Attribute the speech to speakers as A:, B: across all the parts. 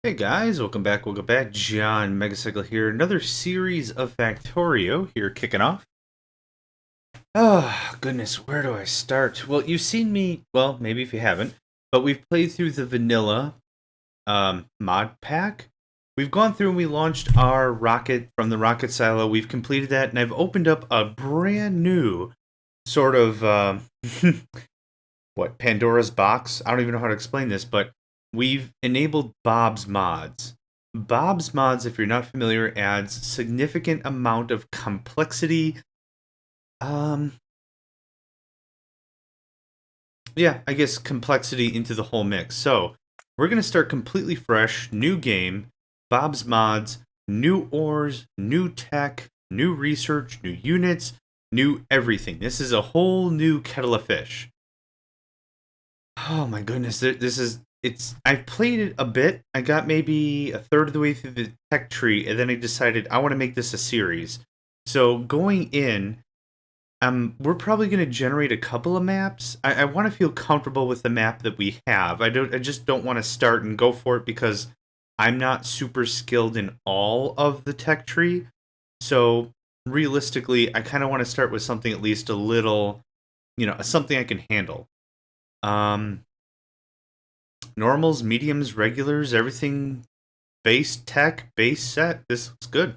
A: Hey guys, welcome back, John Megacycle here. Another series of Factorio here kicking off. Oh, goodness, where do I start? Well, you've seen me, well, maybe if you haven't, but we've played through the vanilla mod pack. We've gone through and we launched our rocket from the rocket silo. We've completed that, and I've opened up a brand new sort of, Pandora's box? I don't even know how to explain this, but we've enabled Bob's Mods. Bob's Mods, if you're not familiar, adds significant amount of complexity. Yeah, I guess complexity into the whole mix. So we're gonna start completely fresh, new game, Bob's Mods, new ores, new tech, new research, new units, new everything. This is a whole new kettle of fish. Oh my goodness, I've played it a bit. I got maybe a third of the way through the tech tree, and then I decided I want to make this a series. So going in, we're probably going to generate a couple of maps. I want to feel comfortable with the map that we have. I just don't want to start and go for it because I'm not super skilled in all of the tech tree. So realistically, I kind of want to start with something at least a little, something I can handle. Normals, mediums, regulars, everything base tech, base set. This looks good.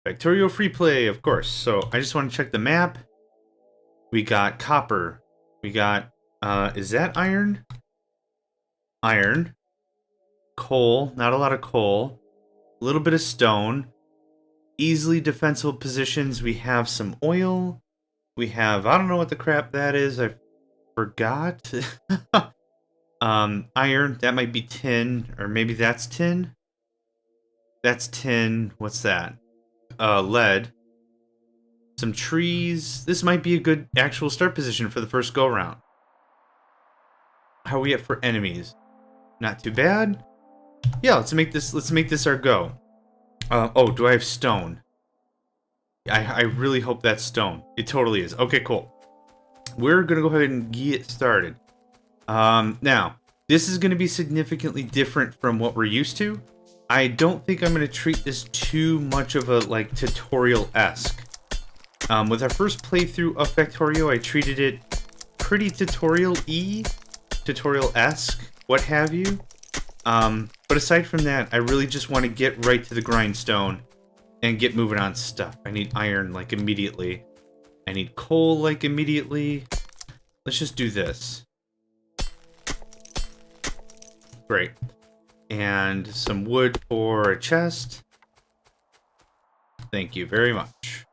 A: Factorio free play, of course. So I just want to check the map. We got copper. We got, is that iron? Iron. Coal, not a lot of coal. A little bit of stone. Easily defensible positions. We have some oil. We have, I don't know what the crap that is. I forgot. Iron, that might be tin, or maybe that's tin. That's tin. What's that? Lead. Some trees. This might be a good actual start position for the first go round. How are we at for enemies? Not too bad. Yeah, let's make this our go. Oh, do I have stone? I really hope that's stone. It totally is. Okay, cool. We're gonna go ahead and get started. Now, this is gonna be significantly different from what we're used to. I don't think I'm gonna treat this too much of a tutorial-esque. With our first playthrough of Factorio, I treated it pretty tutorial-y, tutorial-esque, what have you. But aside from that, I really just want to get right to the grindstone and get moving on stuff. I need iron, immediately. I need coal, immediately. Let's just do this. Great. And some wood for a chest. Thank you very much.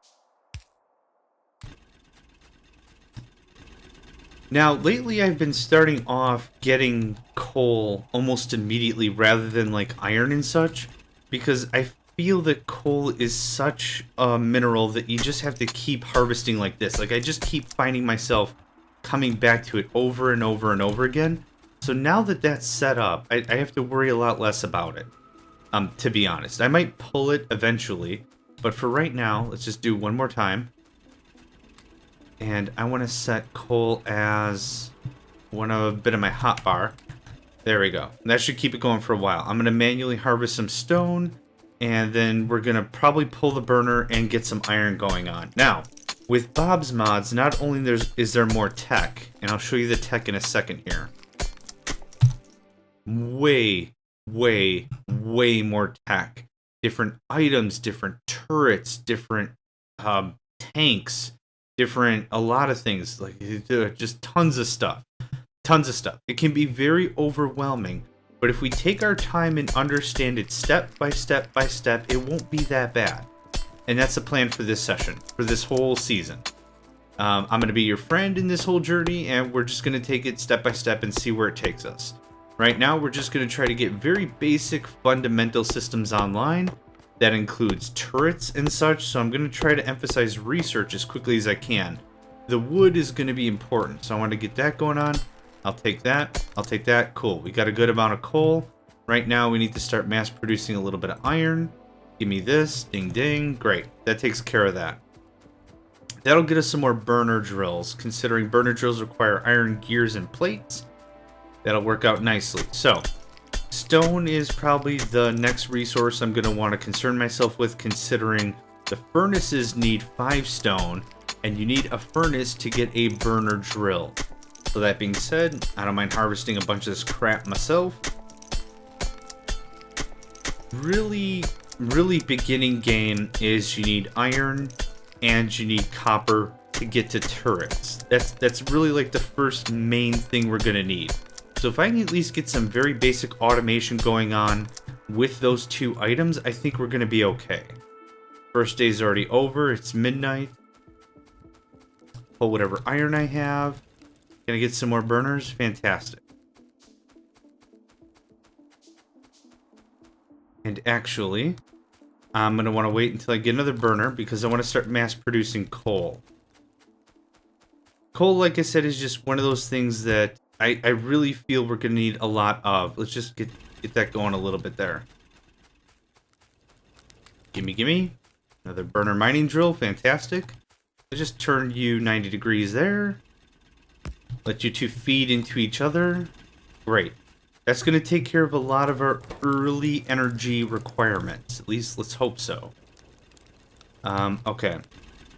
A: Now, lately I've been starting off getting coal almost immediately rather than iron and such, because I feel that coal is such a mineral that you just have to keep harvesting like this. I just keep finding myself coming back to it over and over and over again. So now that that's set up, I have to worry a lot less about it, to be honest. I might pull it eventually, but for right now, let's just do one more time. And I want to set coal as a bit of my hotbar. There we go. That should keep it going for a while. I'm going to manually harvest some stone, and then we're going to probably pull the burner and get some iron going on. Now, with Bob's Mods, not only is there more tech, and I'll show you the tech in a second here. Way, way, way more tech. Different items, different turrets, different tanks. A lot of things, just tons of stuff. It can be very overwhelming, but if we take our time and understand it step by step by step, it won't be that bad. And that's the plan for this session, for this whole season. I'm going to be your friend in this whole journey, and we're just going to take it step by step and see where it takes us. Right now, we're just going to try to get very basic fundamental systems online. That includes turrets and such, so I'm going to try to emphasize research as quickly as I can. The wood is going to be important, so I want to get that going on. I'll take that. Cool. We got a good amount of coal. Right now, we need to start mass producing a little bit of iron. Give me this. Ding, ding. Great. That takes care of that. That'll get us some more burner drills, considering burner drills require iron gears and plates. That'll work out nicely. So, stone is probably the next resource I'm going to want to concern myself with, considering the furnaces need 5 stone, and you need a furnace to get a burner drill. So that being said, I don't mind harvesting a bunch of this crap myself. Really beginning game is you need iron and you need copper to get to turrets. That's really like the first main thing we're gonna need. So if I can at least get some very basic automation going on with those 2 items, I think we're gonna be okay. First day's already over, it's midnight. Pull whatever iron I have. Gonna get some more burners? Fantastic. And actually, I'm going to want to wait until I get another burner because I want to start mass producing coal. Coal, like I said, is just one of those things that I really feel we're going to need a lot of. Let's just get that going a little bit there. Gimme. Another burner mining drill. Fantastic. I just turned you 90 degrees there. Let you 2 feed into each other. Great. That's going to take care of a lot of our early energy requirements. At least, let's hope so. Okay.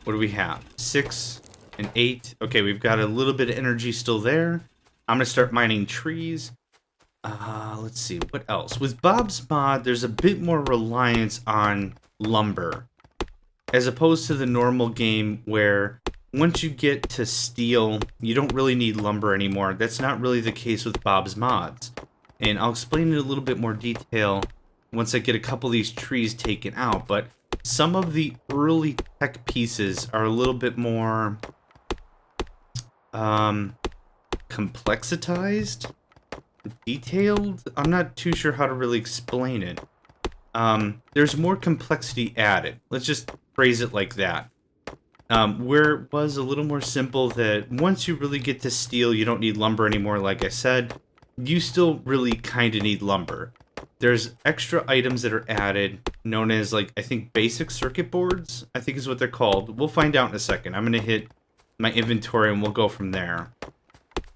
A: What do we have? 6 and 8. Okay, we've got a little bit of energy still there. I'm going to start mining trees. Let's see. What else? With Bob's Mod, there's a bit more reliance on lumber, as opposed to the normal game where once you get to steel, you don't really need lumber anymore. That's not really the case with Bob's Mods. And I'll explain in a little bit more detail once I get a couple of these trees taken out. But some of the early tech pieces are a little bit more complexitized, detailed. I'm not too sure how to really explain it. There's more complexity added. Let's just phrase it like that. Where it was a little more simple that once you really get to steel, you don't need lumber anymore, like I said. You still really kind of need lumber. There's extra items that are added, known as, like, I think basic circuit boards, I think is what they're called. We'll find out in a second. I'm going to hit my inventory and we'll go from there.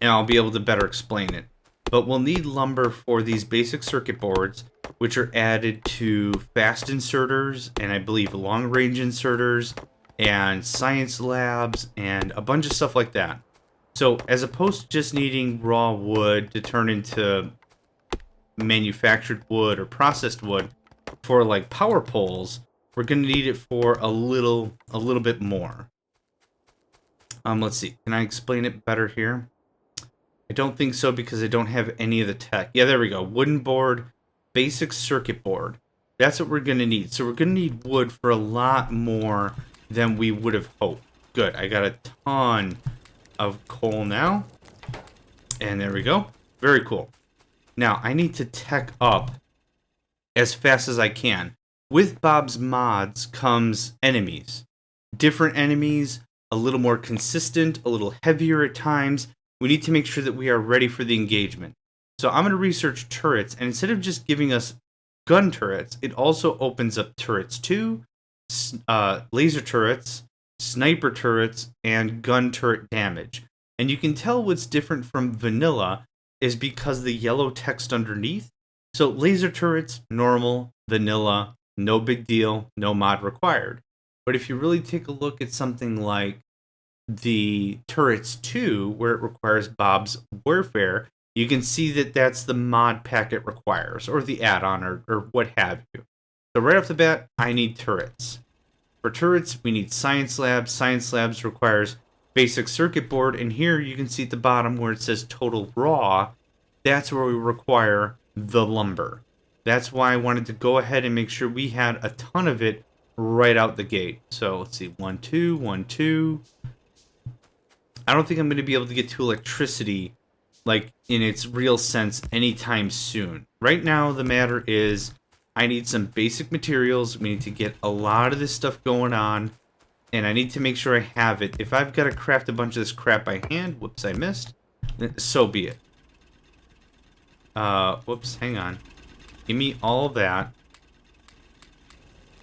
A: And I'll be able to better explain it. But we'll need lumber for these basic circuit boards, which are added to fast inserters, and I believe long-range inserters, and science labs, and a bunch of stuff like that. So, as opposed to just needing raw wood to turn into manufactured wood or processed wood for, like, power poles, we're going to need it for a little bit more. Let's see. Can I explain it better here? I don't think so because I don't have any of the tech. Yeah, there we go. Wooden board, basic circuit board. That's what we're going to need. So we're going to need wood for a lot more than we would have hoped. Good. I got a ton of coal now. And there we go. Very cool. Now, I need to tech up as fast as I can. With Bob's Mods comes enemies. Different enemies, a little more consistent, a little heavier at times. We need to make sure that we are ready for the engagement. So I'm going to research turrets, and instead of just giving us gun turrets, it also opens up turrets too, laser turrets, sniper turrets, and gun turret damage. And you can tell what's different from vanilla is because the yellow text underneath. So laser turrets, normal, vanilla, no big deal, no mod required. But if you really take a look at something like the turrets 2, where it requires Bob's Warfare, you can see that that's the mod pack it requires, or the add-on, or what have you. So right off the bat, I need turrets. For turrets, we need Science Labs. Science Labs requires basic circuit board, and here you can see at the bottom where it says total raw, that's where we require the lumber. That's why I wanted to go ahead and make sure we had a ton of it right out the gate. So let's see, 1, 2, 1, 2. I don't think I'm going to be able to get to electricity, like, in its real sense anytime soon. Right now, the matter is I need some basic materials. We need to get a lot of this stuff going on, and I need to make sure I have it. If I've got to craft a bunch of this crap by hand, whoops, I missed, so be it. Whoops, hang on. Give me all that.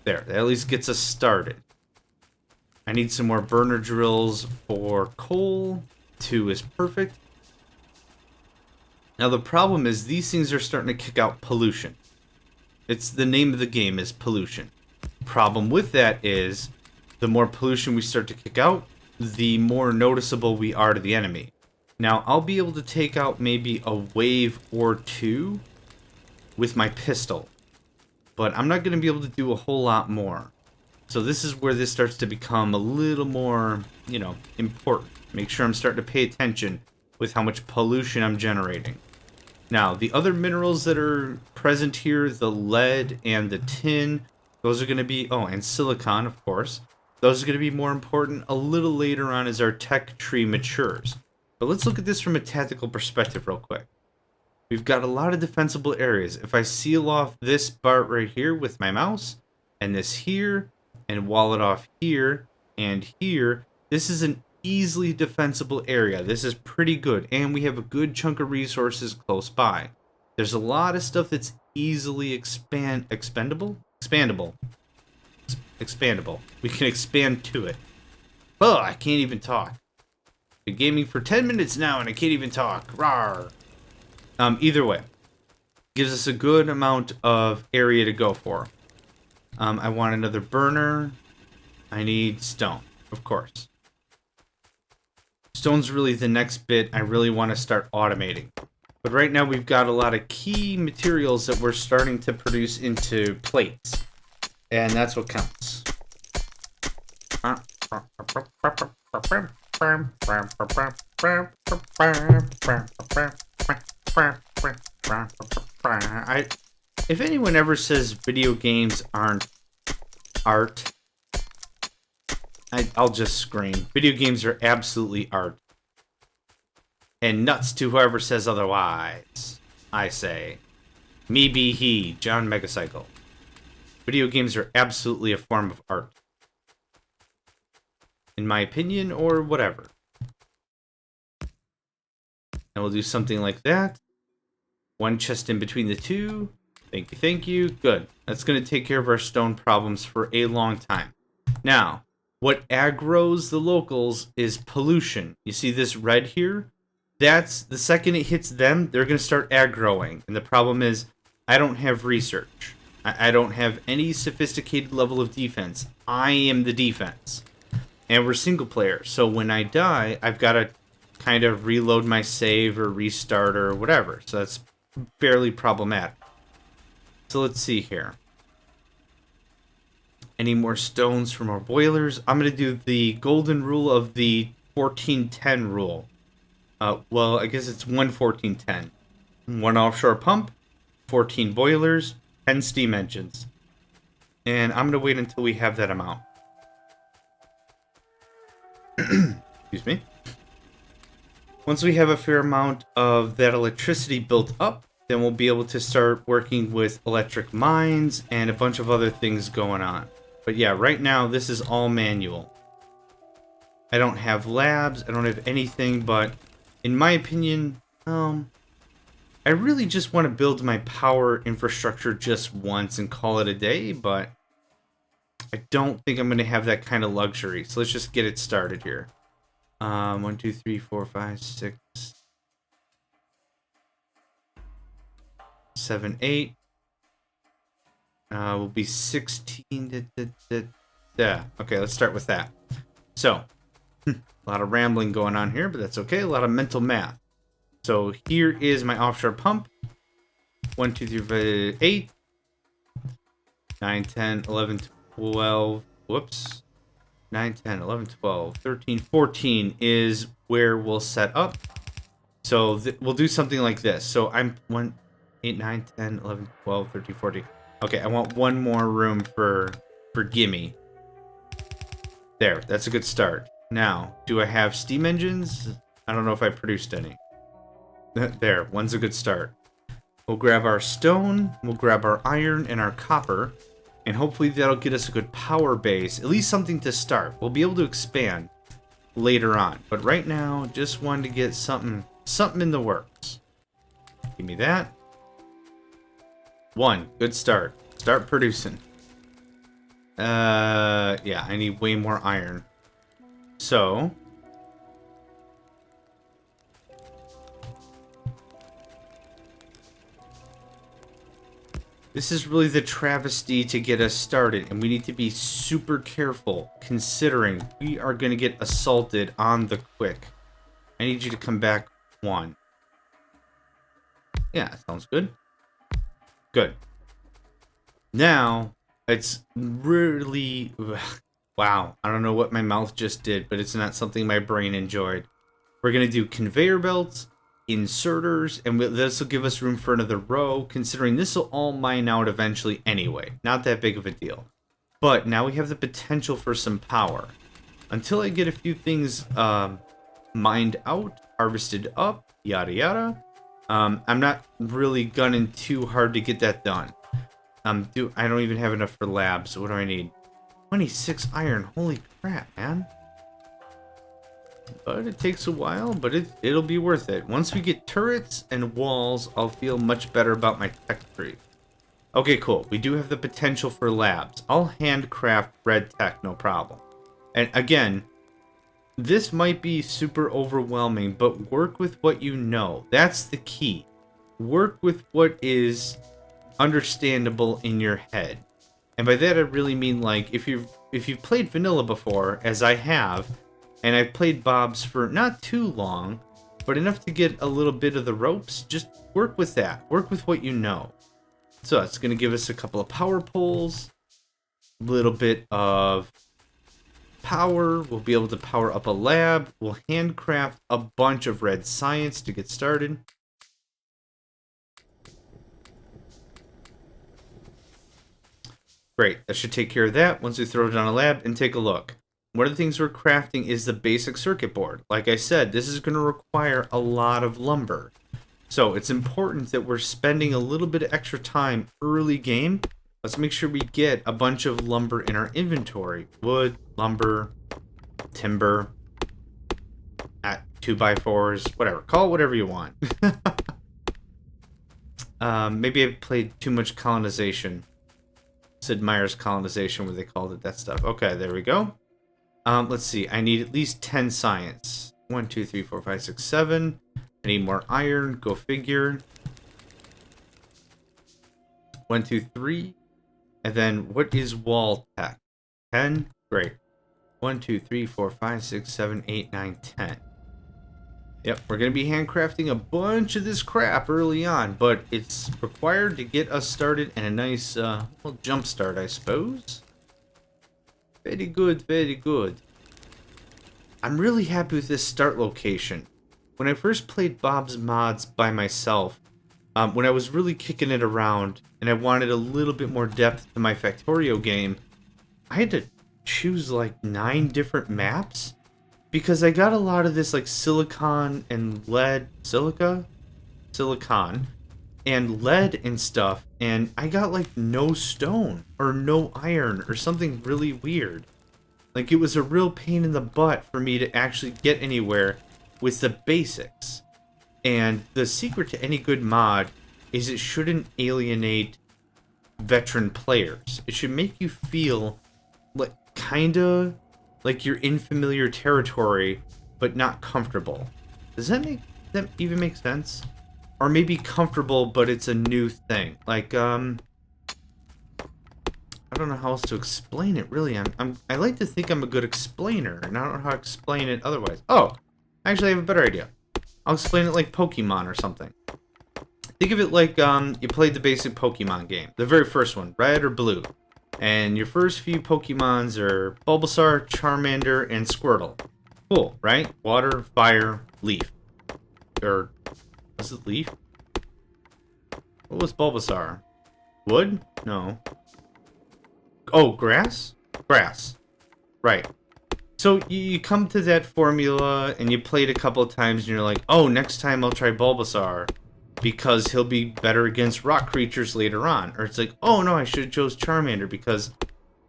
A: There, that at least gets us started. I need some more burner drills for coal. 2 is perfect. Now the problem is these things are starting to kick out pollution. It's the name of the game is pollution. Problem with that is the more pollution we start to kick out, the more noticeable we are to the enemy. Now I'll be able to take out maybe a wave or 2 with my pistol, but I'm not going to be able to do a whole lot more. So this is where this starts to become a little more, important. Make sure I'm starting to pay attention with how much pollution I'm generating. Now, the other minerals that are present here, the lead and the tin, those are going to be, and silicon, of course. Those are going to be more important a little later on as our tech tree matures. But let's look at this from a tactical perspective real quick. We've got a lot of defensible areas. If I seal off this part right here with my mouse, and this here, and wall it off here, and here, this is an easily defensible area. This is pretty good, and we have a good chunk of resources close by. There's a lot of stuff that's easily expandable. We can expand to it. Oh, I can't even talk. Been gaming for 10 minutes now, and I can't even talk. Rawr. Either way, gives us a good amount of area to go for. I want another burner. I need stone, of course. Stone's really the next bit I really want to start automating. But right now we've got a lot of key materials that we're starting to produce into plates. And that's what counts. If anyone ever says video games aren't art, I'll just scream. Video games are absolutely art. And nuts to whoever says otherwise. I say. Me be he, John Megacycle. Video games are absolutely a form of art. In my opinion, or whatever. And we'll do something like that. One chest in between the two. Thank you. Good. That's going to take care of our stone problems for a long time. Now, what aggroes the locals is pollution. You see this red here? That's the second it hits them, they're going to start aggroing. And the problem is, I don't have research. I don't have any sophisticated level of defense. I am the defense. And we're single player. So when I die, I've got to kind of reload my save or restart or whatever. So that's fairly problematic. So let's see here. Any more stones from our boilers? I'm going to do the golden rule of the 1410 rule. Well, I guess it's 1 1410. 1 offshore pump, 14 boilers, 10 steam engines. And I'm going to wait until we have that amount. Excuse me. Once we have a fair amount of that electricity built up, then we'll be able to start working with electric mines and a bunch of other things going on. But yeah, right now this is all manual. I don't have labs, I don't have anything, but in my opinion, I really just want to build my power infrastructure just once and call it a day, but I don't think I'm going to have that kind of luxury. So let's just get it started here. 1, 2, 3, 4, 5, 6, 7, 8. Will be 16. Okay, let's start with that. So, a lot of rambling going on here, but that's okay. A lot of mental math. So here is my offshore pump. 1, 2, 3, 4, 8, 9, 10, 11, 12. Whoops. 9, 10, 11, 12, 13, 14 is where we'll set up. So we'll do something like this. So I'm 1, 8, 9, 10, 11, 12, 13, 14. Okay, I want one more room for gimme. There, that's a good start. Now, do I have steam engines? I don't know if I produced any. There, one's a good start. We'll grab our stone, we'll grab our iron and our copper, and hopefully that'll get us a good power base, at least something to start. We'll be able to expand later on, but right now, just wanted to get something in the works. Give me that. 1, good start. Start producing. Yeah, I need way more iron. So this is really the travesty to get us started, and we need to be super careful considering we are going to get assaulted on the quick. I need you to come back 1. Yeah, sounds good. Good. Now, it's really... Wow, I don't know what my mouth just did, but it's not something my brain enjoyed. We're going to do conveyor belts, inserters, and this will give us room for another row, considering this will all mine out eventually anyway. Not that big of a deal. But now we have the potential for some power. Until I get a few things mined out, harvested up, yada yada, I'm not really gunning too hard to get that done. I don't even have enough for labs. What do I need? 26 iron. Holy crap, man. But it takes a while, but it'll be worth it. Once we get turrets and walls, I'll feel much better about my tech tree. Okay, cool. We do have the potential for labs. I'll handcraft red tech, no problem. And again, this might be super overwhelming, but work with what you know. That's the key. Work with what is understandable in your head. And by that I really mean, like, if you've played vanilla before, as I have, and I've played Bob's for not too long, but enough to get a little bit of the ropes, just work with that. Work with what you know. So it's going to give us a couple of power poles, a little bit of power. We'll be able to power up a lab. We'll handcraft a bunch of red science to get started. Great, that should take care of that once we throw it on a lab and take a look. One of the things we're crafting is the basic circuit board. Like I said, this is going to require a lot of lumber. So it's important that we're spending a little bit of extra time early game. Let's make sure we get a bunch of lumber in our inventory. Wood, lumber, timber, 2x4s, whatever. Call it whatever you want. Maybe I played too much colonization. Sid Meier's colonization, where they called it that stuff. Okay, there we go. Let's see. I need at least 10 science. 1, 2, 3, 4, 5, 6, 7. I need more iron. Go figure. 1, 2, 3. And then what is wall tech? 10? Great. 1, 2, 3, 4, 5, 6, 7, 8, 9, 10. Yep, we're going to be handcrafting a bunch of this crap early on, but it's required to get us started and a nice little jump start, I suppose. Very good, very good. I'm really happy with this start location. When I first played Bob's Mods by myself, when I was really kicking it around and I wanted a little bit more depth to my Factorio game, I had to choose like 9 different maps. Because I got a lot of this like silicon and lead, silicon and lead and stuff, and I got like no stone or no iron or something really weird. Like it was a real pain in the butt for me to actually get anywhere with the basics. And the secret to any good mod is it shouldn't alienate veteran players. It should make you feel like kinda like you're in familiar territory, but not comfortable. Does that even make sense? Or maybe comfortable, but it's a new thing. Like, I don't know how else to explain it, really. I like to think I'm a good explainer, and I don't know how to explain it otherwise. Oh, actually I have a better idea. I'll explain it like Pokemon or something. Think of it like, you played the basic Pokemon game. The very first one, red or blue. And your first few Pokemons are Bulbasaur, Charmander, and Squirtle. Cool, right? Water, fire, leaf. Or, was it leaf? What was Bulbasaur? Wood? No. Oh, grass? Grass. Right. So you come to that formula and you play it a couple of times and you're like, oh, next time I'll try Bulbasaur. Because he'll be better against rock creatures later on. Or it's like, oh no, I should have chose Charmander because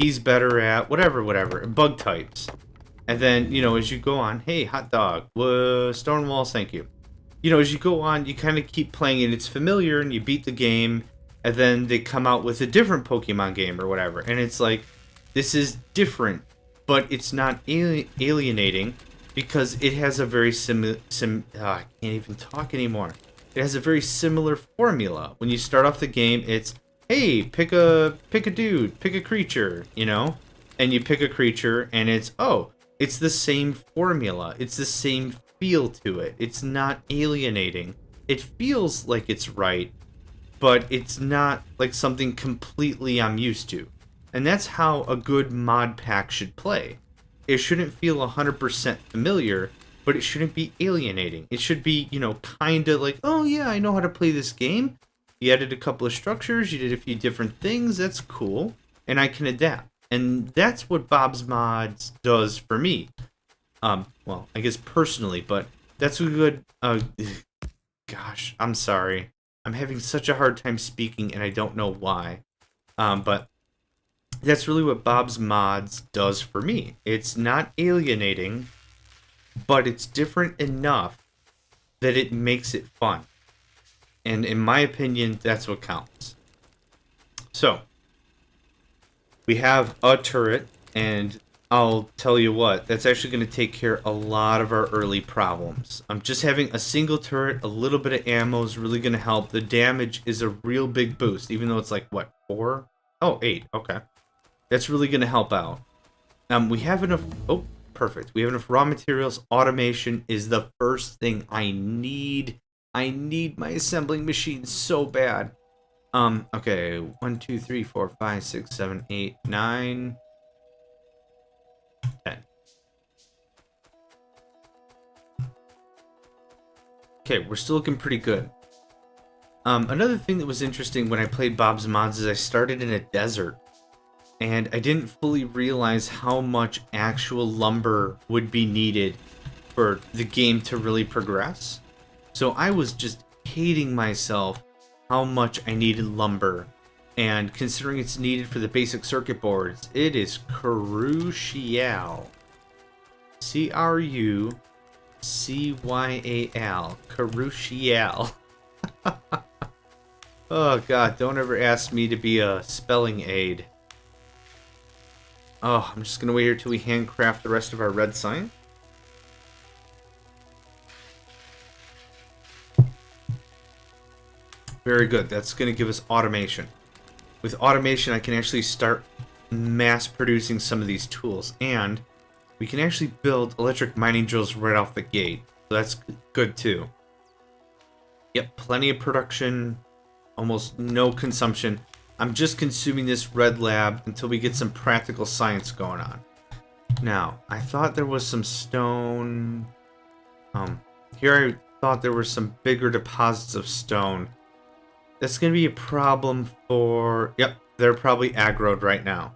A: he's better at whatever, bug types. And then, you know, as you go on, hey, hot dog, stone walls, thank you. You know, as you go on, you kind of keep playing and it's familiar and you beat the game. And then they come out with a different Pokemon game or whatever. And it's like, this is different, but it's not alienating because it has a very I can't even talk anymore. It has a very similar formula. When you start off the game, it's, hey, pick a dude, pick a creature, you know? And you pick a creature, and it's, oh, it's the same formula. It's the same feel to it. It's not alienating. It feels like it's right, but it's not like something completely I'm used to. And that's how a good mod pack should play. It shouldn't feel 100% familiar, but it shouldn't be alienating. It should be, you know, kind of like, oh yeah, I know how to play this game. You added a couple of structures, you did a few different things, that's cool, and I can adapt. And that's what Bob's Mods does for me. Well, I guess personally, but that's a good, gosh, I'm sorry. I'm having such a hard time speaking, and I don't know why. But that's really what Bob's Mods does for me. It's not alienating, but it's different enough that it makes it fun. And in my opinion, that's what counts. So, we have a turret, and I'll tell you what, that's actually going to take care of a lot of our early problems. Just having a single turret, a little bit of ammo is really going to help. The damage is a real big boost, even though it's like, what, 4? Oh, 8, okay. That's really going to help out. We have enough... Oh, perfect. We have enough raw materials. Automation is the first thing I need. I need my assembling machine so bad. Okay. 1, 2, 3, 4, 5, 6, 7, 8, 9, 10. Okay, we're still looking pretty good. Another thing that was interesting when I played Bob's Mods is I started in a desert. And I didn't fully realize how much actual lumber would be needed for the game to really progress. So I was just hating myself how much I needed lumber. And considering it's needed for the basic circuit boards, it is crucial. C-R-U-C-Y-A-L. Crucial. Oh god, don't ever ask me to be a spelling aid. Oh, I'm just going to wait here till we handcraft the rest of our red sign. Very good. That's going to give us automation. With automation, I can actually start mass producing some of these tools. And we can actually build electric mining drills right off the gate. So that's good too. Yep, plenty of production. Almost no consumption. I'm just consuming this red lab until we get some practical science going on. Now, I thought there was some stone. Here I thought there were some bigger deposits of stone. That's going to be a problem for... Yep, they're probably aggroed right now.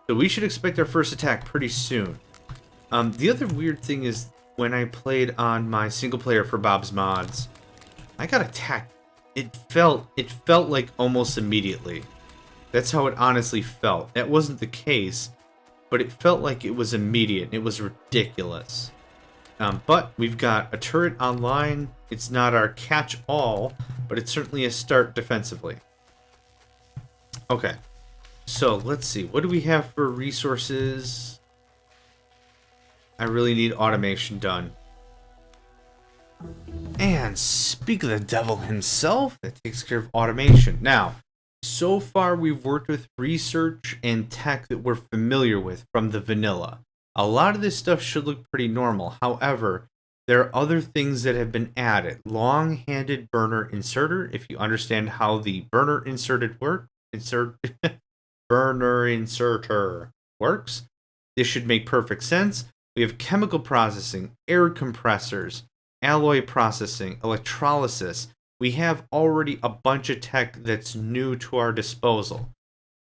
A: So we should expect our first attack pretty soon. The other weird thing is when I played on my single player for Bob's Mods, I got attacked. It felt like almost immediately. That's how it honestly felt. That wasn't the case, but it felt like it was immediate. It was ridiculous. But we've got a turret online. It's not our catch-all, but it's certainly a start defensively. Okay, so let's see. What do we have for resources? I really need automation done. And speak of the devil himself, that takes care of automation. Now, so far we've worked with research and tech that we're familiar with from the vanilla. A lot of this stuff should look pretty normal. However, there are other things that have been added. Long-handed burner inserter, if you understand how the burner burner inserter works, this should make perfect sense. We have chemical processing, air compressors, alloy processing, electrolysis. We have already a bunch of tech that's new to our disposal.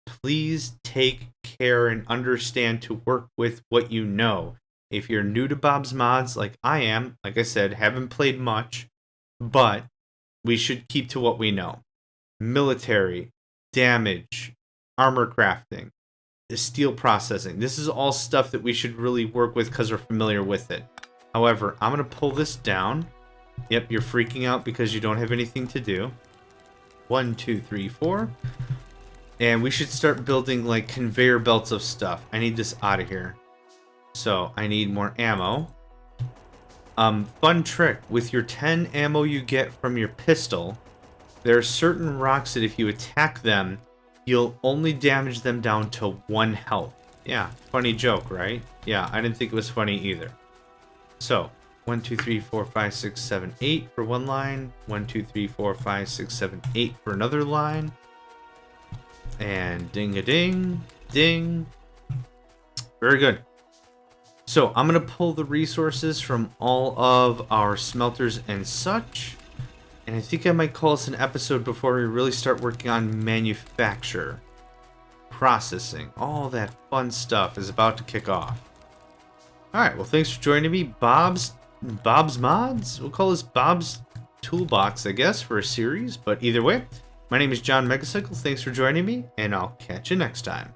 A: Please take care and understand to work with what you know. If you're new to Bob's Mods, like I am, like I said, haven't played much, but we should keep to what we know. Military, damage, armor crafting, the steel processing. This is all stuff that we should really work with because we're familiar with it. However, I'm going to pull this down. Yep, you're freaking out because you don't have anything to do. 1, 2, 3, 4. And we should start building like conveyor belts of stuff. I need this out of here. So I need more ammo. Fun trick. With your 10 ammo you get from your pistol, there are certain rocks that if you attack them, you'll only damage them down to 1 health. Yeah, funny joke, right? Yeah, I didn't think it was funny either. So, 1, 2, 3, 4, 5, 6, 7, 8 for one line. 1, 2, 3, 4, 5, 6, 7, 8 for another line. And ding-a-ding, ding. Very good. So, I'm going to pull the resources from all of our smelters and such. And I think I might call this an episode before we really start working on manufacture. Processing. All that fun stuff is about to kick off. Alright, well thanks for joining me. Bob's Mods? We'll call this Bob's Toolbox, I guess, for a series. But either way, my name is John Megacycle. Thanks for joining me, and I'll catch you next time.